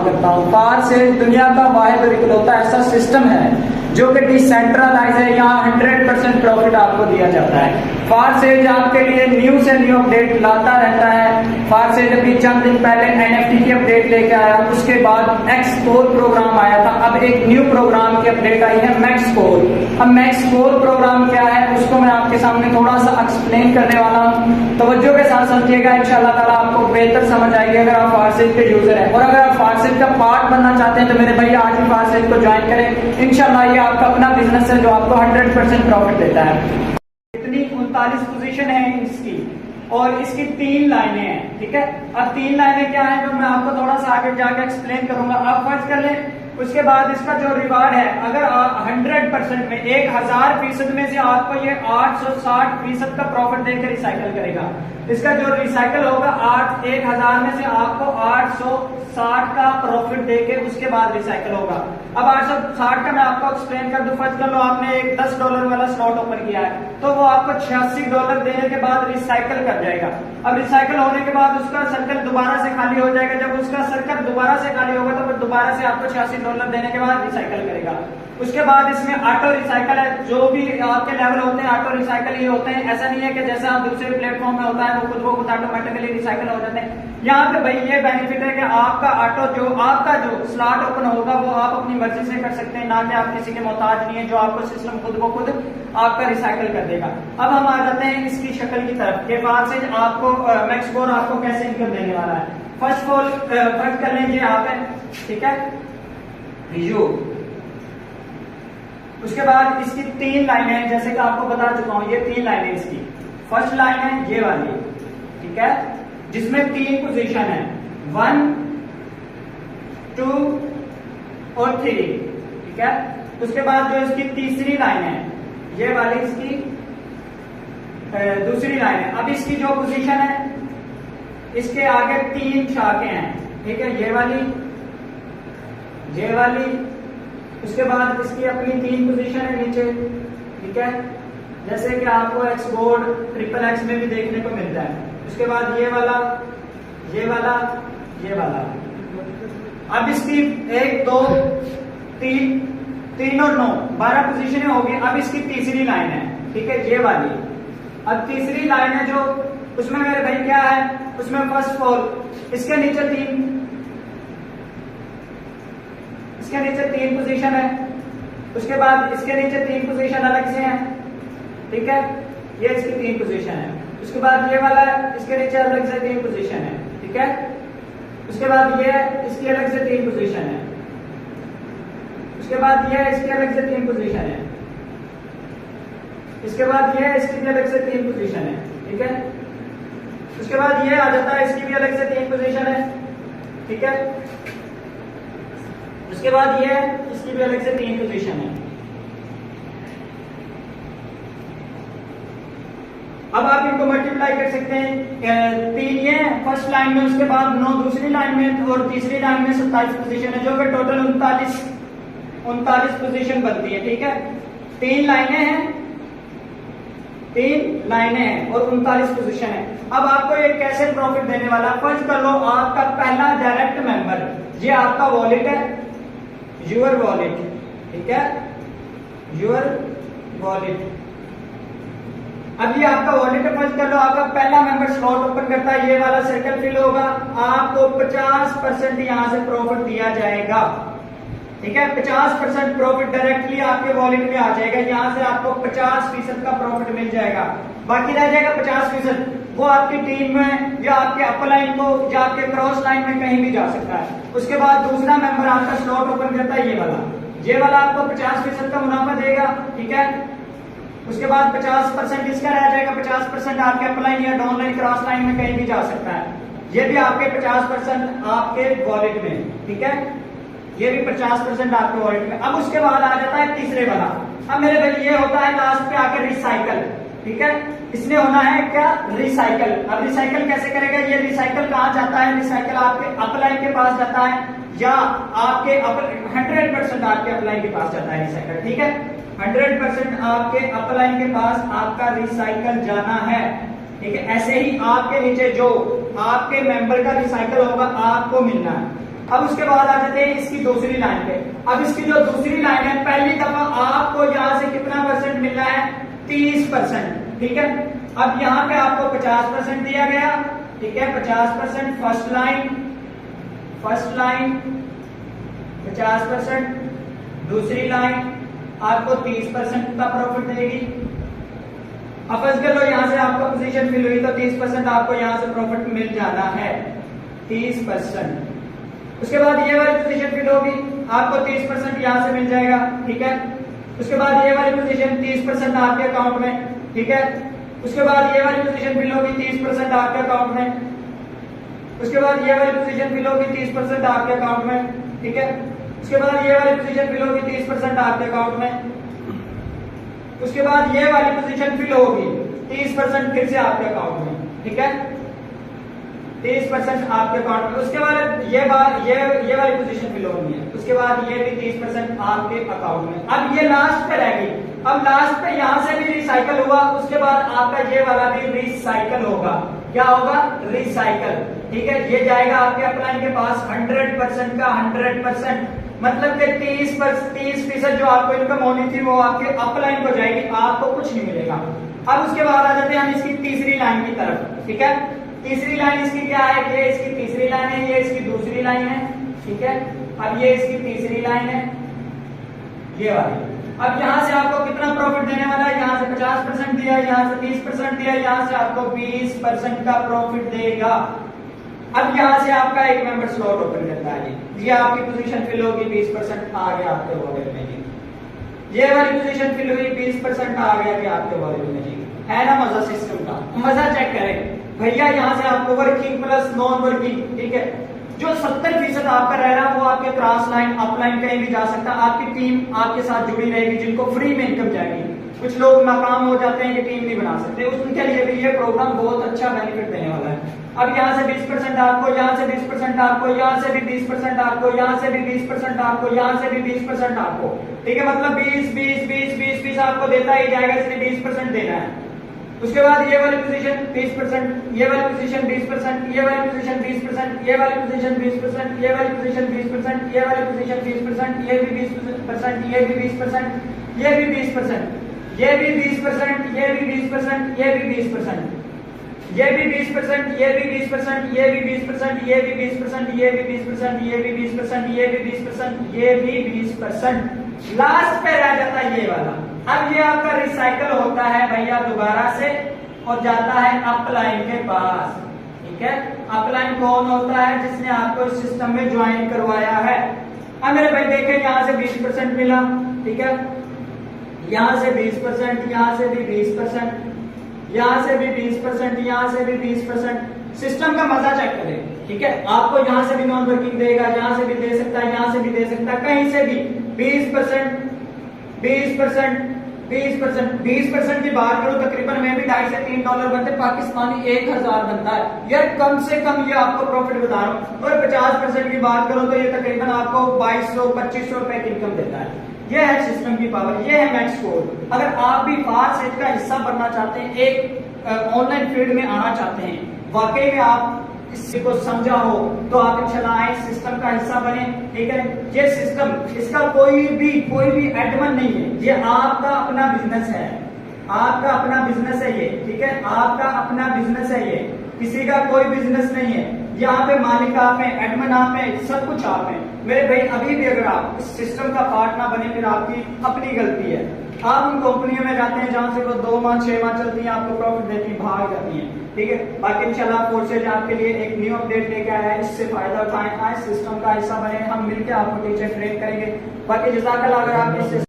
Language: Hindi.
बात करता हूँ। फार से दुनिया का वाहिद और इकलौता ऐसा सिस्टम है जो कि डिसेंट्रलाइज है, यहाँ 100% प्रॉफिट आपको दिया जाता है। फार सेज आपके लिए न्यू से न्यू अपडेट लाता रहता है। फार सेज अभी चंद दिन पहले NFT की अपडेट लेके आया, उसके बाद एक्सकोर प्रोग्राम आया था, अब एक न्यू प्रोग्राम की अपडेट आई है मैक्सकोर। अब मैक्सकोर प्रोग्राम क्या है उसको मैं आपके सामने थोड़ा सा एक्सप्लेन करने वाला हूँ, तवज्जो के साथ समझिएगा, इंशाल्लाह ताला आपको बेहतर समझ आएगी अगर आप फार सेज के यूजर हैं। और अगर आप फार सेज का पार्ट बनना चाहते हैं तो मेरे भैया आज ही फार सेज को ज्वाइन करें, इंशाल्लाह ये आपका अपना बिजनेस है जो आपको 100% प्रॉफिट देता है। इतनी 39 पोजीशन है इसकी और इसकी 3 लाइनें हैं, ठीक है। अब 3 लाइनें क्या है जो मैं आपको थोड़ा सा आगे जाके एक्सप्लेन करूंगा। आप फर्ज कर लें, उसके बाद इसका जो रिवार्ड है, अगर 100% में 1000% में से आपको ये 860% का प्रॉफिट देकर रिसाइकल करेगा। इसका जो रिसाइकल होगा 1000 में से आपको 860 का प्रॉफिट देके उसके बाद रिसाइकल होगा। अब 860 का मैं आपको एक्सप्लेन कर दूं। फर्ज कर लो आपने एक $10 वाला स्लॉट ओपन किया है तो वो आपको $86 देने के बाद रिसाइकल कर जाएगा। अब रिसाइकल होने के बाद उसका सर्कल दोबारा से खाली हो जाएगा। जब उसका सर्कल दोबारा से खाली होगा तो फिर दोबारा से आपको $86 देने के बाद रिसाइकल करेगा। उसके बाद इसमें ऑटो रिसाइकल है, जो भी आपके लेवल होते हैं ऑटो रिसाइकल ही होते हैं। ऐसा नहीं है कि जैसा दूसरे प्लेटफॉर्म में होता है वो खुद ऑटोमेटिकली रिसाइकल हो जाते हैं। यहाँ पे भाई ये बेनिफिट है कि आपका आपका जो स्लॉट ओपन होगा वो आप अपनी मर्जी से कर सकते हैं, ना कि आप किसी के मोहताज नहीं है, जो आपको सिस्टम खुद ब खुद आपका रिसाइकल कर देगा। अब हम आ जाते हैं इसकी शक्ल की तरफ के बाद से आपको मैक्सकोर आपको कैसे इनकम देने वाला है। फर्स्ट ऑफ ऑल फर्ज कर लेंगे यहाँ पे, ठीक है, रिव्यू। उसके बाद इसकी 3 लाइनें हैं, जैसे कि आपको बता चुका हूं, ये 3 लाइनें इसकी। फर्स्ट लाइन है ये वाली, ठीक है, जिसमें 3 पोजीशन है, 1, 2 और 3, ठीक है। उसके बाद जो इसकी तीसरी लाइन है ये वाली इसकी दूसरी लाइन है। अब इसकी जो पोजीशन है इसके आगे 3 शाखें हैं, ठीक है, ये वाली, ये वाली। उसके बाद इसकी अपनी 3 पोजीशन है नीचे, ठीक है, जैसे कि आपको एक्स बोर्ड XXX में भी देखने को मिलता है। उसके बाद ये वाला, ये वाला, ये वाला। अब इसकी 1, 2, 3 और 9 12 पोजीशनें होगी। अब इसकी तीसरी लाइन है, ठीक है, ये वाली। अब तीसरी लाइन है जो उसमें मेरे भाई क्या है, उसमें फर्स्ट ऑफ ऑल इसके नीचे 3 पोजीशन है। उसके बाद इसके नीचे 3 पोजीशन अलग से हैं, ठीक है, ये इसकी 3 पोजीशन है। उसके बाद ये वाला है, इसके नीचे अलग से 3 पोजीशन है, ठीक है। उसके बाद ये इसकी अलग से 3 पोजीशन है। उसके बाद ये इसकी अलग से 3 पोजीशन है। इसके बाद ये इसकी भी अलग से 3 पोजीशन है, ठीक है। उसके बाद ये आ जाता है, इसकी भी अलग से 3 पोजीशन है, ठीक है। उसके बाद ये इसकी भी अलग से 3 पोजीशन है। अब आप इनको मल्टीप्लाई कर सकते हैं। 3 ये फर्स्ट लाइन में, उसके बाद 9 दूसरी लाइन में और तीसरी लाइन में 27 पोजीशन है, जो कि टोटल 39 पोजीशन बनती है, ठीक है। 3 लाइनें हैं, 3 लाइनें हैं और 39 पोजीशन है। अब आपको ये कैसे प्रॉफिट देने वाला, फर्ज कर लो आपका पहला डायरेक्ट मेंबर, ये आपका वॉलेट है, योर वॉलेट, ठीक है, योर वॉलेट। अब ये आपका वॉलेट है, फर्ज कर लो आपका पहला मेंबर स्लॉट ओपन करता है, ये वाला सर्कल फिल होगा, आपको 50% यहां से प्रॉफिट दिया जाएगा, ठीक है। 50% प्रॉफिट डायरेक्टली आपके वॉलेट में आ जाएगा, यहां से आपको 50% का प्रॉफिट मिल जाएगा। बाकी रह जाएगा 50%, वो आपकी टीम में या आपके अप लाइन को या आपके क्रॉस लाइन में कहीं भी जा सकता है। उसके बाद दूसरा मेंबर आपका स्लॉट ओपन करता है, ये वाला आपको 50% का मुनाफा देगा, ठीक है। उसके बाद 50% इसका रह जाएगा, 50% आपके अप लाइन या डाउन लाइन क्रॉस लाइन में कहीं भी जा सकता है। ये भी आपके 50% आपके वॉलेट में, ठीक है, ये भी 50% आपके वॉलेट में। अब उसके बाद आ जाता है तीसरे वाला। अब मेरे भाई ये होता है लास्ट पे आके रिसाइकल, ठीक है, इसने होना है क्या, रिसाइकल। अब रिसाइकल कैसे करेगा, ये रिसाइकल कहाँ जाता है, रिसाइकल आपके अपलाइन के पास जाता है या आपके 100% आपके अपलाइन के पास जाता है रिसाइकल, ठीक है। 100% आपके अपलाइन के पास आपका रिसाइकल जाना है, ठीक है। ऐसे ही आपके नीचे जो आपके मेंबर का रिसाइकल होगा आपको मिलना है। अब उसके बाद आ जाते हैं इसकी दूसरी लाइन पे। अब इसकी जो दूसरी लाइन है, पहली दफा आपको यहां से कितना परसेंट मिल रहा है, 30%, ठीक है। अब यहां पे आपको 50% दिया गया, ठीक है, 50% फर्स्ट लाइन 50%, दूसरी लाइन आपको 30% का प्रॉफिट देगी। अब फर्स्ट कर लो, यहां से आपको पोजीशन फिल हुई तो 30% आपको यहां से प्रॉफिट मिल जाना है, 30%। उसके बाद ये वाली पोजीशन फिल होगी, आपको 30% यहां से मिल जाएगा, ठीक है। उसके बाद ये वाली पोजीशन 30% आपके अकाउंट में, ठीक है। उसके बाद ये वाली पोजीशन फिल होगी 30% आपके अकाउंट में। उसके बाद ये वाली पोजीशन फिल होगी 30% आपके अकाउंट में, ठीक है। उसके बाद ये वाली पोजीशन फिल होगी 30% आपके अकाउंट में। उसके बाद ये वाली पोजीशन फिल होगी 30% फिर से आपके अकाउंट में, ठीक है, 30% आपके अकाउंट में। उसके बाद ये वाली पोजीशन फिल होनी है, उसके बाद ये भी 30% आपके अकाउंट में। अब ये लास्ट पे रहेगी। अब लास्ट पे यहां से भी रिसाइकल हुआ, उसके बाद आपका ये वाला भी रिसाइकल होगा। क्या होगा, रिसाइकल, ठीक है। ये जाएगा आपके अपलाइन के पास 100% का 100%, मतलब कि 30% जो आपको इनकम होनी थी वो आपके अपलाइन को जाएगी, आपको कुछ नहीं मिलेगा। अब उसके बाद आ जाते हैं हम इसकी तीसरी लाइन की तरफ, ठीक है। तीसरी लाइन इसकी क्या है, ये इसकी तीसरी लाइन है, ये इसकी दूसरी लाइन है, ठीक है। अब ये इसकी तीसरी लाइन है, ये वाली। अब यहां से आपको कितना प्रॉफिट देने वाला है, यहां से 50% दिया, यहां से 30% दिया, यहां से आपको 20% का प्रॉफिट देगा। अब यहां से आपका एक मेंबर स्लॉट ओपन करता है, ये आपकी पोजीशन फिल होगी, 20% आ गया आपके वॉलेट में जी। ये वाली पोजीशन फिल हुई, 20% आ गया कि आपके वॉलेट में जी। है ना मजा सिस्टम का, मजा चेक करें भैया। यहां से आपको वर्किंग प्लस नॉन वर्किंग, ठीक है, जो 70% आपका रह रहा है वो आपके क्रॉस लाइन अपलाइन कहीं भी जा सकता है। आपकी टीम आपके साथ जुड़ी रहेगी, जिनको फ्री में इनकम जाएगी। कुछ लोग नाकाम हो जाते हैं कि टीम नहीं बना सकते, उनके लिए भी ये प्रोग्राम बहुत अच्छा बेनिफिट देने वाला है। अब यहाँ से 20% आपको, यहाँ से 20% आपको, यहाँ से भी 20% आपको, यहाँ से भी 20% आपको, यहाँ से भी 20% आपको, ठीक है। मतलब 20 आपको देता ही जाएगा, इसलिए 20% देना है। उसके बाद ये वाली पोजीशन 20%, ये वाली पोजीशन 20%, ये वाली पोजीशन 20%, ये वाली पोजीशन 20%, ये वाली पोजीशन 20%, ये वाली पोजीशन 20%, ये भी 20%, ये भी 20%, ये भी 20%, ये भी 20%, ये भी 20%, ये भी 20%, ये भी 20%, ये भी 20%, ये भी 20%, ये भी 20%, ये भी 20%, ये भी 20%, ये भी 20%, ये भी 20%। लास्ट पे रह जाता है ये वाला। अब ये आपका रिसाइकल होता है भैया दोबारा से और जाता है अपलाइन के पास, ठीक है। अपलाइन कौन होता है, जिसने आपको इस सिस्टम में ज्वाइन करवाया है। अब मेरे भाई देखें, यहां से 20% मिला, ठीक है, यहां से 20%, यहां से भी 20%, यहां से भी 20%, यहां से भी 20%। सिस्टम का मजा चेक करें, ठीक है। आपको यहां से भी नॉन वर्किंग देगा, यहां से भी दे सकता है, यहां से भी दे सकता है, कहीं से भी 20%, 20%, 20% की बात करूं, तकरीबन में भी $2.5 से $3 बनते, पाकिस्तानी 1000 बनता है यार, कम से कम ये आपको प्रॉफिट बता रहा हूं। और 50% की बात करूं तो ये तकरीबन आपको 2200-2500 रुपए की इनकम देता है। ये है सिस्टम की पावर, ये है मैक्स कोड। अगर आप भी फास्ट सेट का हिस्सा बनना चाहते हैं, एक ऑनलाइन फील्ड में आना चाहते हैं, वाकई में आप इसको समझा हो, तो आप इंशाल्लाह आए सिस्टम का हिस्सा बने, ठीक है। ये सिस्टम, इसका कोई भी एडमन नहीं है, ये आपका अपना बिजनेस है, आपका अपना बिजनेस है ये, ठीक है, आपका अपना बिजनेस है ये, किसी का कोई बिजनेस नहीं है। यहाँ पे मालिक आप हैं, एडमन आप हैं, सब कुछ आप हैं मेरे भाई। अभी भी अगर आप इस सिस्टम का पार्ट ना बने, फिर आपकी अपनी गलती है। आप उन कंपनियों में जाते हैं जहां से वो 2 माह 6 माह चलती हैं, आपको प्रॉफिट देती है, भाग जाती हैं, ठीक है। बाकी इंशाल्लाह फोर्सेज आपके लिए एक न्यू अपडेट लेके आया है, इससे फायदा उठाएं, आए सिस्टम का हिस्सा बने, हम मिलकर आपको टीचर ट्रेन करेंगे। बाकी जज़ाकल्लाह अगर आप इससे